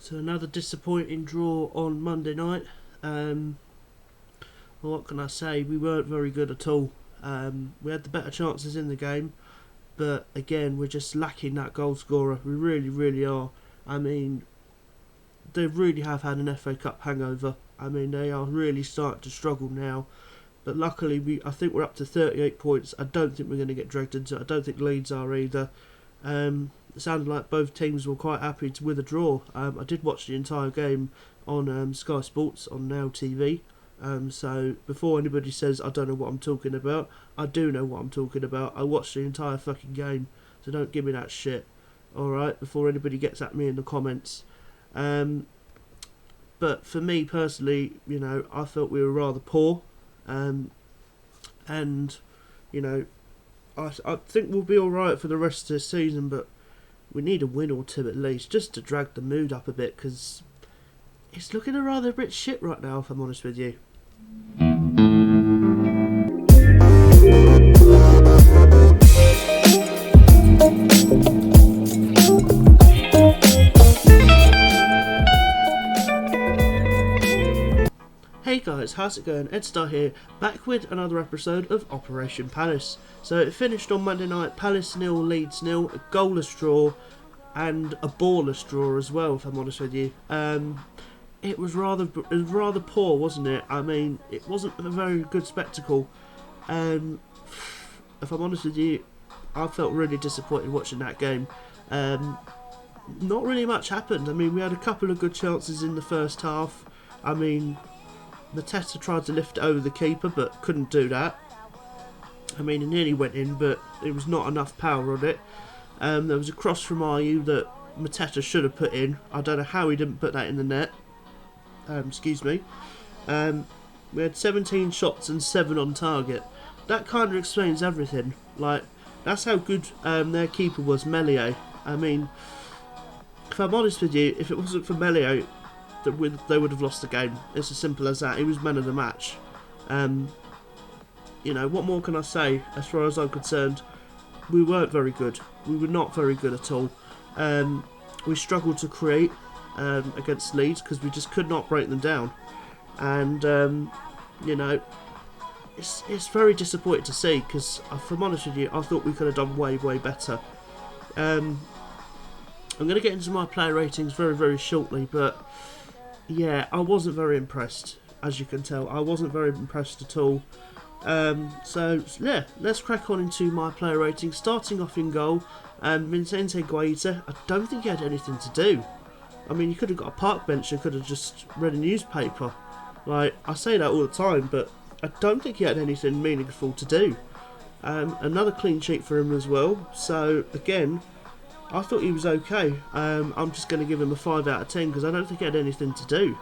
So another disappointing draw on Monday night. Well, what can I say? We weren't very good at all. We had the better chances in the game, but again, we're just lacking that goal scorer. We really, really are. I mean, they really have had an FA Cup hangover. I mean, they are really starting to struggle now. But luckily, I think we're up to 38 points. I don't think we're going to get dragged into it. I don't think Leeds are either. It sounded like both teams were quite happy with a draw. I did watch the entire game on Sky Sports on Now TV. So before anybody says I don't know what I'm talking about, I do know what I'm talking about. I watched the entire fucking game, so don't give me that shit. Alright, before anybody gets at me in the comments. But for me personally, you know, I felt we were rather poor. And, you know, I think we'll be alright for the rest of the season, but we need a win or two at least, just to drag the mood up a bit, because it's looking a rather bit shit right now, if I'm honest with you. Hey guys, how's it going? Edstar here, back with another episode of Operation Palace. So it finished on Monday night, Palace 0, Leeds 0, a goalless draw, and a ballless draw as well, if I'm honest with you. It was rather poor, wasn't it? I mean, it wasn't a very good spectacle. If I'm honest with you, I felt really disappointed watching that game. Not really much happened. I mean, we had a couple of good chances in the first half. I mean, Matetta tried to lift it over the keeper, but couldn't do that. I mean, it nearly went in, but it was not enough power on it. There was a cross from RU that Matetta should have put in. I don't know how he didn't put that in the net. Excuse me. We had 17 shots and 7 on target. That kind of explains everything. Like, that's how good their keeper was, Melier. I mean, if I'm honest with you, if it wasn't for Melier, they would have lost the game. It's as simple as that. He was man of the match. You know, what more can I say? As far as I'm concerned, we weren't very good. We were not very good at all. We struggled to create against Leeds because we just could not break them down. And you know, it's very disappointing to see, because if I'm honest with you, I thought we could have done way better. I'm going to get into my player ratings very shortly, but yeah, I wasn't very impressed, as you can tell. I wasn't very impressed at all. So yeah, let's crack on into my player ratings. Starting off in goal, Vicente Gahey. I don't think he had anything to do. I mean, you could have got a park bench and could have just read a newspaper. Like, I say that all the time, but I don't think he had anything meaningful to do. Another clean sheet for him as well. So again, I thought he was okay. I'm just going to give him a 5 out of 10 because I don't think he had anything to do.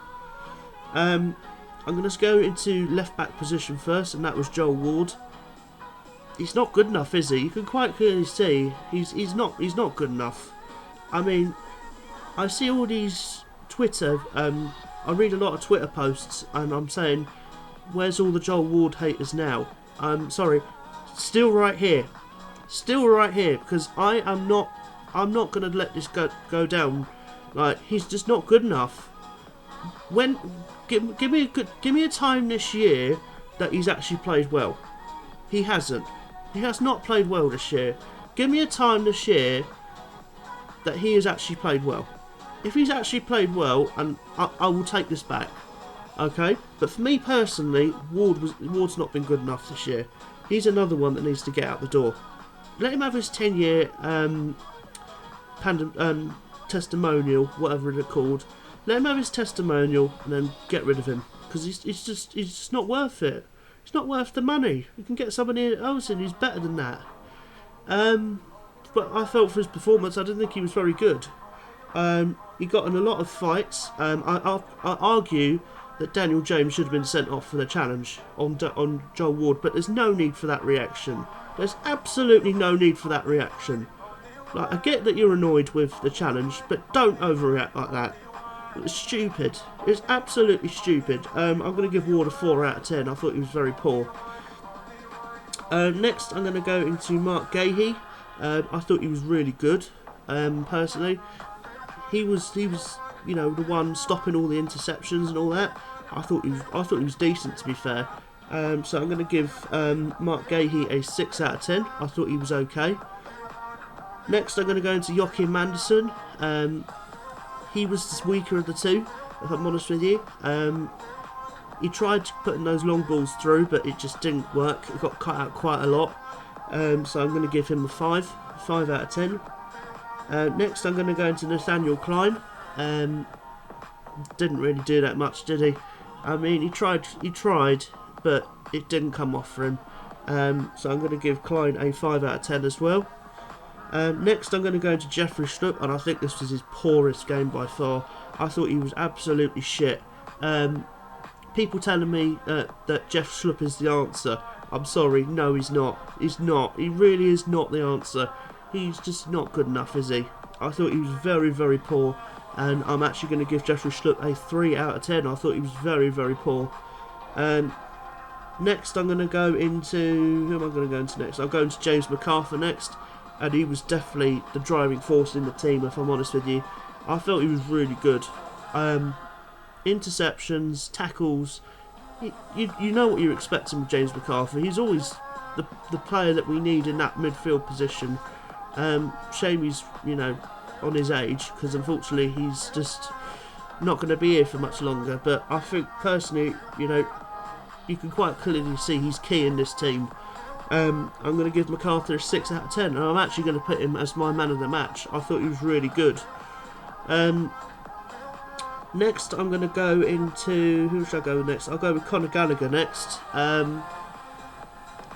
I'm going to go into left back position first, and that was Joel Ward. He's not good enough, is he? You can quite clearly see he's not good enough. I mean, I see all these Twitter. I read a lot of Twitter posts, and I'm saying, where's all the Joel Ward haters now? I'm sorry, still right here, because I'm not going to let this go down. Like, he's just not good enough. When give me a time this year that he's actually played well. He hasn't. He has not played well this year. Give me a time this year that he has actually played well. If he's actually played well, and I will take this back, okay? But for me personally, Ward's not been good enough this year. He's another one that needs to get out the door. Let him have his 10-year testimonial, whatever it's called. Let him have his testimonial and then get rid of him, because he's just not worth it. It's not worth the money. You can get somebody else in who's better than that. But I felt for his performance, I didn't think he was very good. He got in a lot of fights. I argue that Daniel James should have been sent off for the challenge on Joel Ward, but there's no need for that reaction. There's absolutely no need for that reaction. Like, I get that you're annoyed with the challenge, but don't overreact like that. It's stupid. It's absolutely stupid. I'm going to give Ward a 4 out of 10. I thought he was very poor. Next, I'm going to go into Mark Gahey. I thought he was really good. Personally, he was you know, the one stopping all the interceptions and all that. I thought he was decent, to be fair. So I'm going to give Mark Gahey a 6 out of 10. I thought he was okay. Next, I'm going to go into Joachim Anderson. He was the weaker of the two, if I'm honest with you. He tried putting those long balls through, but it just didn't work. It got cut out quite a lot. So I'm going to give him a 5 out of 10. Next, I'm going to go into Nathaniel Cline. Didn't really do that much, did he? I mean, he tried, but it didn't come off for him. So I'm going to give Cline a 5 out of 10 as well. Next, I'm going to go into Jeffrey Schlupp, and I think this was his poorest game by far. I thought he was absolutely shit. People telling me that Jeff Schlupp is the answer. I'm sorry, no, he's not. He's not. He really is not the answer. He's just not good enough, is he? I thought he was very, very poor. And I'm actually going to give Jeffrey Schlupp a 3 out of 10. I thought he was very, very poor. Next, I'm going to go into... Who am I going to go into next? I'll go into James Mcarthur next. And he was definitely the driving force in the team, if I'm honest with you. I felt he was really good. Interceptions, tackles... You know what you're expecting with James Mcarthur. He's always the player that we need in that midfield position. Shame he's, you know, on his age, because unfortunately he's just not going to be here for much longer. But I think personally, you know, you can quite clearly see he's key in this team. I'm going to give Mcarthur a 6 out of 10, and I'm actually going to put him as my man of the match. I thought he was really good. Next, I'm going to go into... Who should I go with next? I'll go with Conor Gallagher next.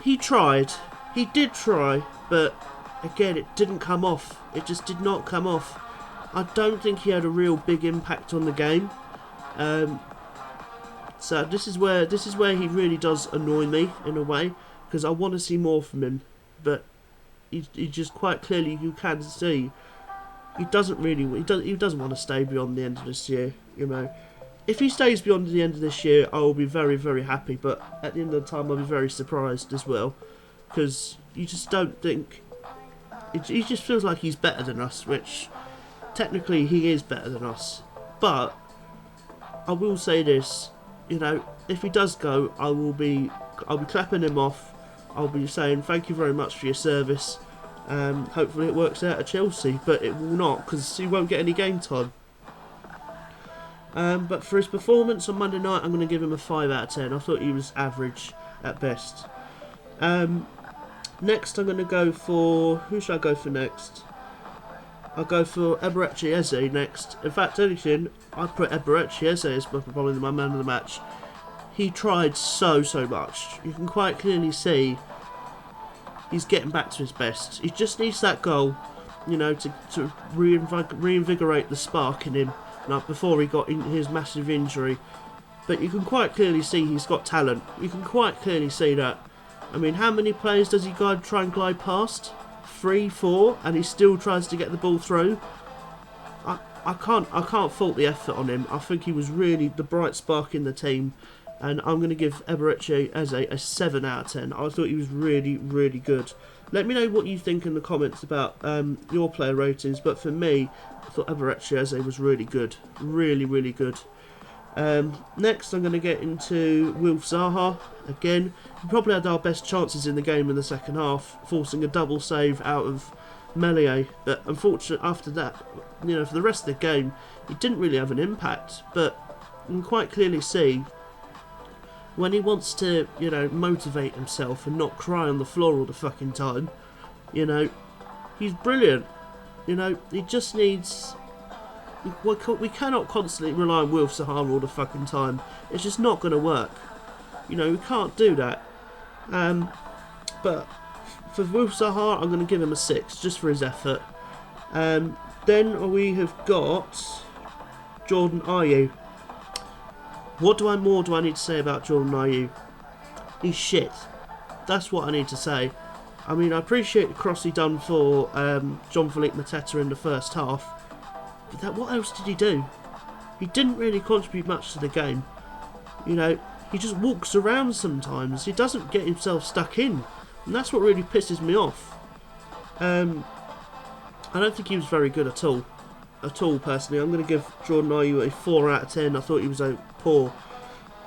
He tried. He did try, but again, it didn't come off. It just did not come off. I don't think he had a real big impact on the game. So this is where he really does annoy me in a way, because I want to see more from him. But he just quite clearly, you can see, he doesn't want to stay beyond the end of this year. You know, if he stays beyond the end of this year, I will be very, very happy. But at the end of the time, I'll be very surprised as well, because you just don't think. He just feels like he's better than us, which technically he is better than us. But I will say this, you know, if he does go, I'll be clapping him off. I'll be saying thank you very much for your service. Hopefully it works out at Chelsea, but it will not, because he won't get any game time. But for his performance on Monday night, I'm going to give him a 5 out of 10. I thought he was average at best. Next, I'm going to go for... Who should I go for next? I'll go for Eberechi Eze next. In fact, anything, I'd put Eberechi Eze as probably my man of the match. He tried so much. You can quite clearly see he's getting back to his best. He just needs that goal, you know, to reinvigorate the spark in him, like before he got his massive injury. But you can quite clearly see he's got talent. You can quite clearly see that. I mean, how many players does he try and glide past? 3, 4, and he still tries to get the ball through. I can't fault the effort on him. I think he was really the bright spark in the team, and I'm going to give Eberechi Eze a 7 out of 10. I thought he was really, really good. Let me know what you think in the comments about your player ratings, but for me, I thought Eberechi Eze was really good. Really, really good. Next, I'm going to get into Wilf Zaha. Again, he probably had our best chances in the game in the second half, forcing a double save out of Melie. But unfortunately, after that, you know, for the rest of the game, he didn't really have an impact. But you can quite clearly see when he wants to, you know, motivate himself and not cry on the floor all the fucking time, you know, he's brilliant. You know, he just needs... We cannot constantly rely on Wilf Zaha all the fucking time. It's just not going to work. You know, we can't do that. But for Wilf Zaha, I'm going to give him a 6, just for his effort. Then we have got Jordan Ayew. What more do I need to say about Jordan Ayew? He's shit. That's what I need to say. I mean, I appreciate the cross he done for Jean-Philippe Matetta in the first half. But what else did he do? He didn't really contribute much to the game. You know, he just walks around sometimes. He doesn't get himself stuck in. And that's what really pisses me off. I don't think he was very good at all. at all, personally. I'm going to give Jordan Ayew a 4 out of 10. I thought he was poor.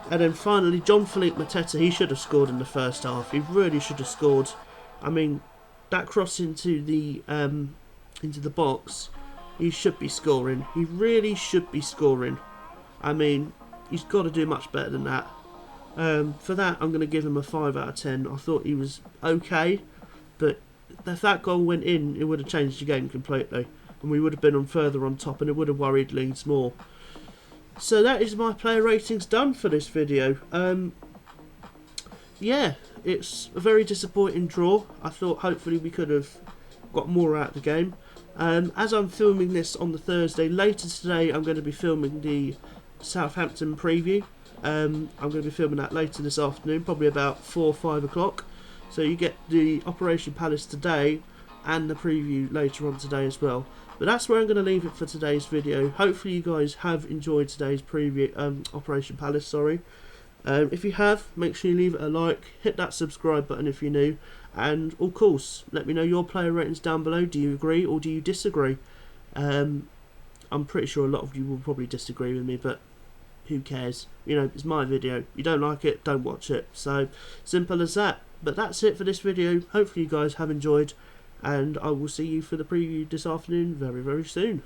And then finally, John Felipe Matetta, he should have scored in the first half. He really should have scored. I mean, that cross into the box, he should be scoring. He really should be scoring. I mean, he's got to do much better than that. For that, I'm going to give him a 5 out of 10. I thought he was okay, but if that goal went in, it would have changed the game completely. And we would have been further on top, and it would have worried Leeds more. So that is my player ratings done for this video. Yeah, it's a very disappointing draw. I thought hopefully we could have got more out of the game. As I'm filming this on the Thursday, later today I'm going to be filming the Southampton preview. I'm going to be filming that later this afternoon, probably about 4 or 5 o'clock. So you get the Operation Palace today and the preview later on today as well. But that's where I'm going to leave it for today's video. Hopefully you guys have enjoyed today's preview, Operation Palace, sorry. If you have, make sure you leave it a like, hit that subscribe button if you're new, and of course, let me know your player ratings down below. Do you agree or do you disagree? I'm pretty sure a lot of you will probably disagree with me, but who cares? You know, it's my video. You don't like it, don't watch it. So, simple as that. But that's it for this video. Hopefully you guys have enjoyed, and I will see you for the preview this afternoon very, very soon.